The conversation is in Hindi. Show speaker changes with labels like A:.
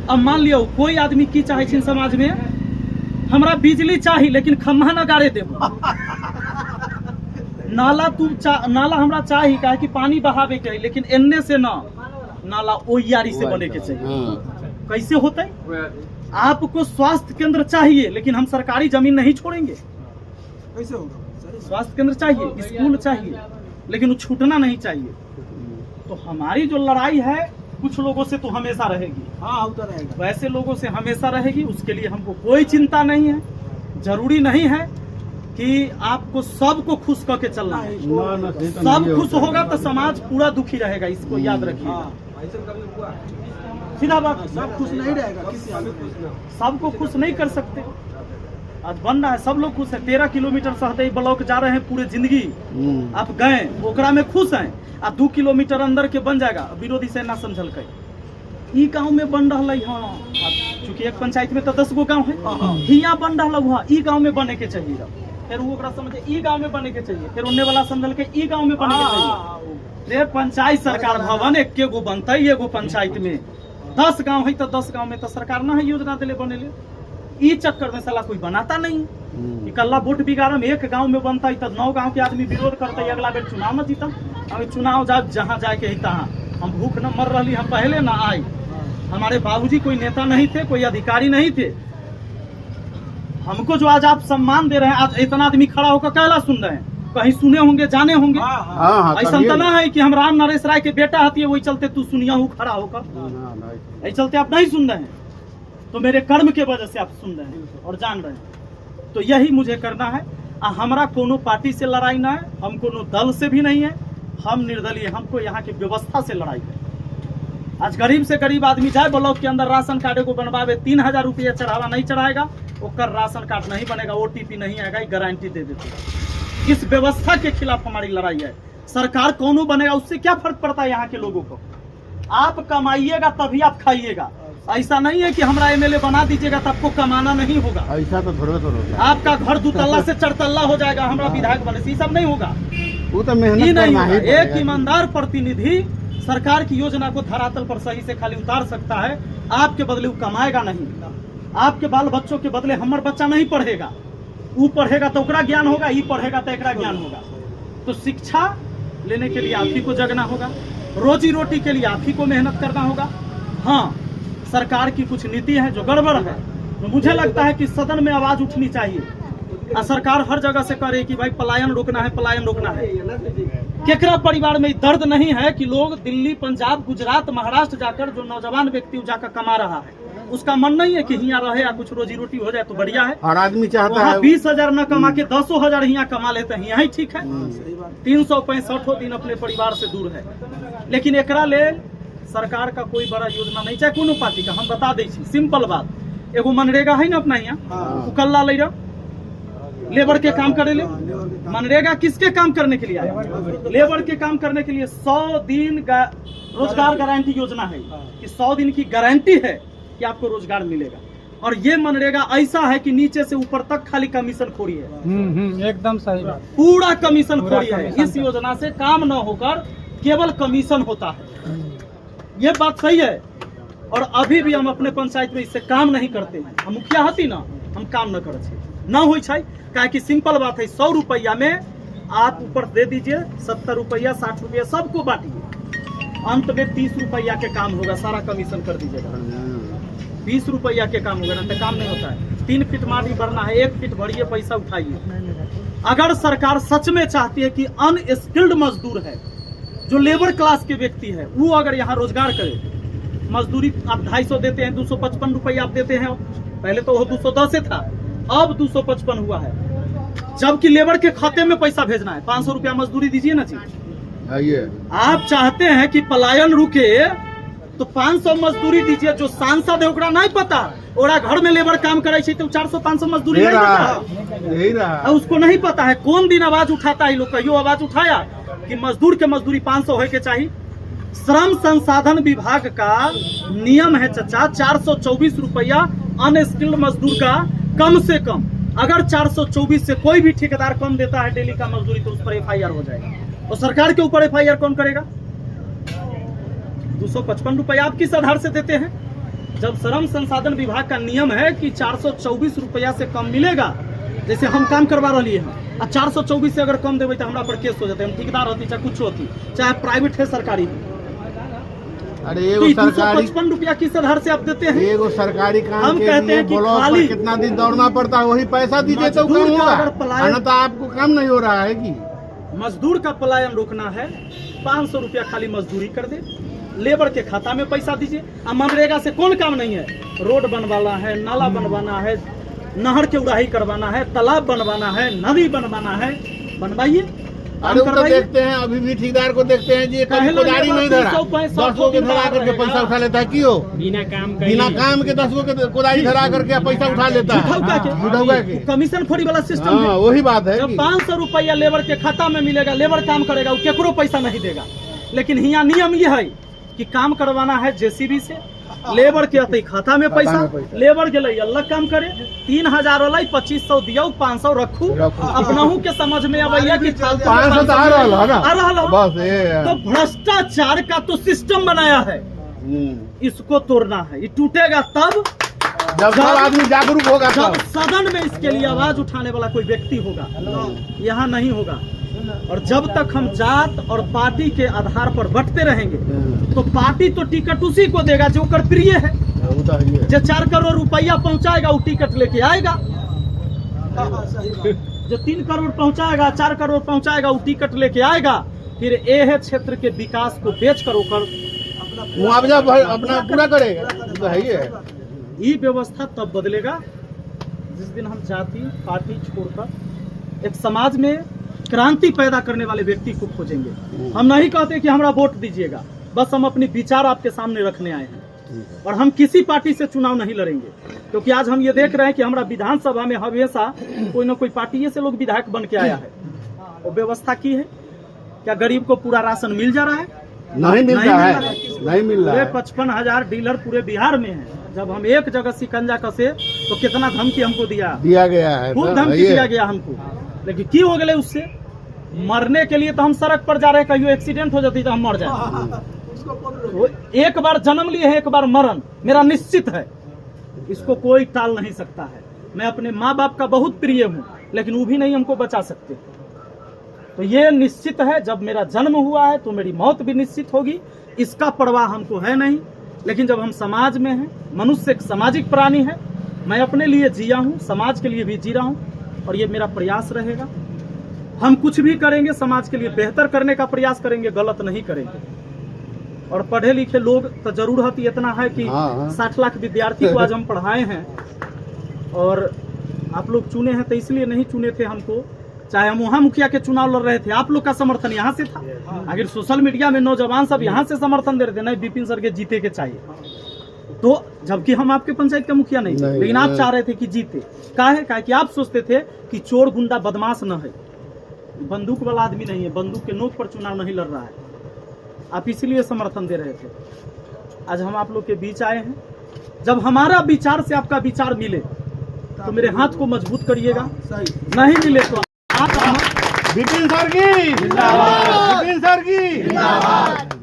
A: अब मान लियो कोई आदमी की चाहे छीन समाज में हमरा बिजली चाहिए लेकिन खम्भा न गाड़े देबो नाला नाला हमरा चाहिए काहे कि पानी बहावे के लेकिन एन्ने से ना नाला ओयारी से बने के चाहिए। कैसे होता है? आपको स्वास्थ्य केंद्र चाहिए लेकिन हम सरकारी जमीन नहीं छोड़ेंगे। कैसे होगा? स्वास्थ्य केंद्र चाहिए, स्कूल चाहिए, लेकिन वो छूटना नहीं चाहिए। तो हमारी जो लड़ाई है कुछ लोगों से तो हमेशा रहेगी। हाँ, होता रहेगा। वैसे लोगों से हमेशा रहेगी, उसके लिए हमको कोई चिंता नहीं है। जरूरी नहीं है कि आपको सबको खुश करके चलना है। सब खुश होगा तो समाज पूरा दुखी रहेगा, इसको याद रखिए। सीधा बात, सब खुश नहीं रहेगा, सबको खुश नहीं कर सकते। आज बन रहा है, सब लोग खुश है। 13 किलोमीटर सहदई ब्लॉक जा रहे हैं पूरे जिंदगी, आप गए ओकरा में खुश हैं। आ 2 किलोमीटर अंदर के बन जाएगा, विरोधी से ना समझल के ई गाँव में बन रहा है। हाँ, चूंकि एक पंचायत में तो 10 गो गाँव है, हिया बन रहा है, ई गाँव में बने के चाहिए। फिर वो समझे ई गाँव में बने के चाहिए, फिर उन्ने वाला समझल के ई गाँव में बने के चाहिए। पंचायत सरकार भवन एक गो बनता है, एगो पंचायत में 10 गाँव है तो 10 गाँव में तो सरकार ना है योजना दिले बने। ई चक्कर में साला कोई बनाता नहीं। कल्ला वोट बिगाड़ में एक गांव में बनता है तो 9 गांव के आदमी विरोध करते है, अगला बेर चुनाव में जीतम। अभी चुनाव जहाँ जाए के ही तहाँ हम भूख न मर रही, हम पहले ना आए। हमारे बाबूजी कोई नेता नहीं थे, कोई अधिकारी नहीं थे। हमको जो आज आप सम्मान दे रहे हैं, आज इतना आदमी खड़ा होकर कहला सुन रहे हैं, कहीं सुने होंगे, जाने होंगे। ऐसा तो ना है कि हम राम नरेश राय के बेटा हती है वही चलते तू सुनिया हूँ खड़ा होकर, ऐसे चलते आप नहीं सुन रहे हैं। तो मेरे कर्म के वजह से आप सुन रहे हैं और जान रहे हैं। तो यही मुझे करना है। हमारा कोनो पार्टी से लड़ाई ना है, हम कोनो दल से भी नहीं है, हम निर्दलीय। हमको यहाँ की व्यवस्था से लड़ाई है। आज गरीब से गरीब आदमी जाए ब्लॉक के अंदर राशन कार्ड को बनवावे, 3000 रुपया चढ़ावा नहीं चढ़ाएगा, ओकर राशन कार्ड नहीं बनेगा, OTP नहीं आएगा, गारंटी दे देते। इस व्यवस्था के खिलाफ हमारी लड़ाई है। सरकार कौन बनेगा उससे क्या फर्क पड़ता है यहाँ के लोगों को। आप कमाइएगा तभी आप खाइएगा। ऐसा नहीं है कि हमारा MLA बना दीजिएगा तो आपको कमाना नहीं होगा। ऐसा तो थोड़ा होगा। आपका घर 2 तल्ला से 4 तल्ला हो जाएगा, हमारा विधायक बने से सब नहीं होगा। वो तो मेहनत नहीं होगा। एक ईमानदार प्रतिनिधि सरकार की योजना को धरातल पर सही से खाली उतार सकता है, आपके बदले वो कमाएगा नहीं। आपके बाल बच्चों के बदले हमारा बच्चा नहीं पढ़ेगा, वो पढ़ेगा तो ओकरा ज्ञान होगा, ये पढ़ेगा तो एकरा ज्ञान होगा। तो शिक्षा लेने के लिए आप ही को जगना होगा, रोजी रोटी के लिए आप ही को मेहनत करना होगा। हाँ, सरकार की कुछ नीति है जो गड़बड़ है, तो मुझे लगता है कि सदन में आवाज उठनी चाहिए। सरकार हर जगह से करे कि भाई पलायन रोकना है, पलायन रोकना है। केकरा परिवार में दर्द नहीं है कि लोग दिल्ली, पंजाब, गुजरात, महाराष्ट्र जाकर जो नौजवान व्यक्ति जाकर कमा रहा है, उसका मन नहीं है कि यहाँ रहे या कुछ रोजी रोटी हो जाए तो बढ़िया है। हर आदमी चाहता है 20,000 न कमा के 10,000 यहाँ कमा लेते हैं, यहाँ ठीक है। 365 दिन अपने परिवार से दूर है। लेकिन एकरा ले सरकार का कोई बड़ा योजना नहीं, चाहे कोनो पार्टी का। हम बता दी सिंपल बात, एगो मनरेगा है ना अपना यहाँ, कल्ला ले रहा लेबर के काम करे ले। मनरेगा किसके काम करने के लिए आया? लेबर के काम करने के लिए। 100 दिन रोजगार गारंटी योजना है कि 100 दिन की गारंटी है कि आपको रोजगार मिलेगा। और ये मनरेगा ऐसा है कि नीचे से ऊपर तक खाली कमीशन खोरी है। एकदम सही बात, पूरा कमीशन खोरी है। इस योजना से काम न होकर केवल कमीशन होता है, ये बात सही है। और अभी भी हम अपने पंचायत में इससे काम नहीं करते हैं। हम मुखिया हती ना, हम काम न करे ना हो। काहे कि सिंपल बात है, 100 रुपया में आप ऊपर दे दीजिए, 70 रुपया, 60 रुपया सबको बांटिए, अंत में 30 रुपया के काम होगा। सारा कमीशन कर दीजिएगा, 20 रुपया के काम होगा ना, तो काम नहीं होता है। 3 फीट माटी भरना है, 1 फीट भरिए, पैसा उठाइए। अगर सरकार सच में चाहती है कि अनस्किल्ड मजदूर है, जो लेबर क्लास के व्यक्ति है, वो अगर यहाँ रोजगार करे, मजदूरी आप 250 देते हैं, 255 रुपया आप देते हैं। पहले तो वो 210 था, अब 255 हुआ है। जबकि लेबर के खाते में पैसा भेजना है, 500 रुपया मजदूरी दीजिए ना जी। आप चाहते हैं कि पलायन रुके तो 500 मजदूरी दीजिए। जो सांसद है ओकरा नहीं पता, ओरा घर में लेबर काम करे तो 400-500 मजदूरी नहीं पता है। उसको नहीं पता है कौन दिन आवाज उठाता है। लोग कहियो आवाज उठाया कि मजदूर के मजदूरी 500 हो के चाहिए। श्रम संसाधन विभाग का नियम है चचा, 424 रुपया अनस्किल्ड मजदूर का कम से कम। अगर 424 से कोई भी ठेकेदार कम देता है डेली का मजदूरी तो उस पर FIR हो जाएगा। और सरकार के ऊपर FIR कौन करेगा? 255 रुपया आप किस आधार से देते हैं? जब श्रम संसाधन विभाग का नियम है कि 424 रुपया से कम मिलेगा, जैसे हम काम करवा रही हैं, 424 से अगर कम देवे तो हमारा पर केस हो जाते हैं, हम ठेकेदार होती चाहे कुछ होती, चाहे प्राइवेट है सरकारी।
B: अरे
A: तो 255 रुपया किस आधार से आप देते हैं?
B: एगो सरकारी काम
A: हम
B: के
A: कहते
B: लिए
A: हैं कि
B: ब्लॉक
A: खाली
B: पर कितना दिन दौड़ना पड़ता है, वही पैसा दीजिए तो
A: मजदूर
B: काम
A: का
B: होगा,
A: अगर पलायन-
B: अन्यथा आपको काम नहीं हो रहा है कि
A: मजदूर का पलायन रोकना है, 500 रुपया खाली मजदूरी कर दे, लेबर के खाता में पैसा दीजिए। अब मनरेगा से कौन काम नहीं है? रोड बनवाना है, नाला बनवाना है, नहर के उड़ाही करवाना है, तालाब बनवाना है, नदी बनवाना है, बनवाइए।
B: अरे वो तो देखते हैं, अभी भी ठेकेदार को देखते हैं जी कभी कोदारी नहीं धरा, 10 गो के धरा करके पैसा उठा लेता है। क्यों? बिना काम के 10 गो के कोदारी धरा करके पैसा उठा लेता है, जुड़ौगा के
A: कमीशन खोरी वाला सिस्टम है।
B: वही बात है।
A: जब 500 रुपया लेबर के खाता में मिलेगा, लेबर काम करेगा, वो केकरो पैसा नहीं देगा। लेकिन यहाँ नियम ये है कि काम करवाना है जेसीबी से, लेबर के अतई खाता में पैसा, लेबर के लिए अलग काम करे, 3000 वाला 2500 दियो, 500 रखू, अपनाहू के समझ में अवैया कि
B: 500 तो आ रहा बस।
A: तो भ्रष्टाचार का तो सिस्टम बनाया है, इसको तोड़ना है। ये टूटेगा तब
B: जब सब आदमी जागरूक होगा,
A: जब सदन में इसके लिए आवाज उठाने वाला कोई व्यक्ति होगा, यहाँ नहीं होगा। और जब तक हम जात और पार्टी के आधार पर बंटते रहेंगे तो पार्टी तो टिकट उसी को देगा जो कर प्रिय है। जो 4 करोड़ रुपया पहुंचाएगा वो टिकट लेके आएगा, जो 3 करोड़ पहुंचाएगा, 4 करोड़ पहुंचाएगा वो टिकट लेके आएगा। फिर एह क्षेत्र के विकास को बेच कर
B: मुआवजा अपना पूरा करेगा।
A: ये व्यवस्था तब बदलेगा जिस दिन हम जाति पार्टी छोड़कर एक समाज में क्रांति पैदा करने वाले व्यक्ति को खोजेंगे। हम नहीं कहते कि हमारा वोट दीजिएगा, बस हम अपने विचार आपके सामने रखने आए हैं। और हम किसी पार्टी से चुनाव नहीं लड़ेंगे, क्योंकि आज हम ये देख रहे हैं कि हमारा विधानसभा में हमेशा कोई ना कोई पार्टी से लोग विधायक बन के आया है। वो व्यवस्था की है क्या? गरीब को पूरा राशन मिल जा रहा है?
B: नहीं मिल रहा है, नहीं मिल रहा है।
A: 55,000 डीलर पूरे बिहार में है। जब हम एक जगह शिकंजा कसे तो कितना धमकी हमको दिया
B: गया है,
A: खूब धमकी दिया गया हमको। लेकिन की हो गए उससे? मरने के लिए तो हम सड़क पर जा रहे हैं, कहीं एक्सीडेंट हो जाती तो हम मर जाए। तो एक बार जन्म लिए है, एक बार मरण मेरा निश्चित है, इसको कोई टाल नहीं सकता है। मैं अपने माँ बाप का बहुत प्रिय हूँ, लेकिन वो भी नहीं हमको बचा सकते। तो ये निश्चित है, जब मेरा जन्म हुआ है तो मेरी मौत भी निश्चित होगी, इसका परवाह हमको है नहीं। लेकिन जब हम समाज में हैं, मनुष्य एक सामाजिक प्राणी है, मैं अपने लिए जिया हूँ, समाज के लिए भी जी रहा हूँ, और ये मेरा प्रयास रहेगा। हम कुछ भी करेंगे समाज के लिए बेहतर करने का प्रयास करेंगे, गलत नहीं करेंगे। और पढ़े लिखे लोग तो जरूरत इतना है कि 60 लाख विद्यार्थी को आज हम पढ़ाए हैं, और आप लोग चुने हैं तो इसलिए नहीं चुने थे हमको। चाहे हम वहाँ मुखिया के चुनाव लड़ रहे थे, आप लोग का समर्थन यहाँ से था। अगर सोशल मीडिया में नौजवान सब यहाँ से समर्थन दे रहे थे, नहीं विपिन सर के जीते के चाहिए, तो जबकि हम आपके पंचायत के मुखिया नहीं थे, लेकिन आप चाह रहे थे कि जीते। काहे कि आप सोचते थे कि चोर गुंडा बदमाश न है, बंदूक वाला आदमी नहीं है, बंदूक के नोक पर चुनाव नहीं लड़ रहा है, आप इसलिए समर्थन दे रहे थे। आज हम आप लोग के बीच आए हैं, जब हमारा विचार से आपका विचार मिले तो मेरे हाथ को मजबूत करिएगा, नहीं मिले तो आप
B: विपिन सर की जिंदाबाद, विपिन सर की जिंदाबाद।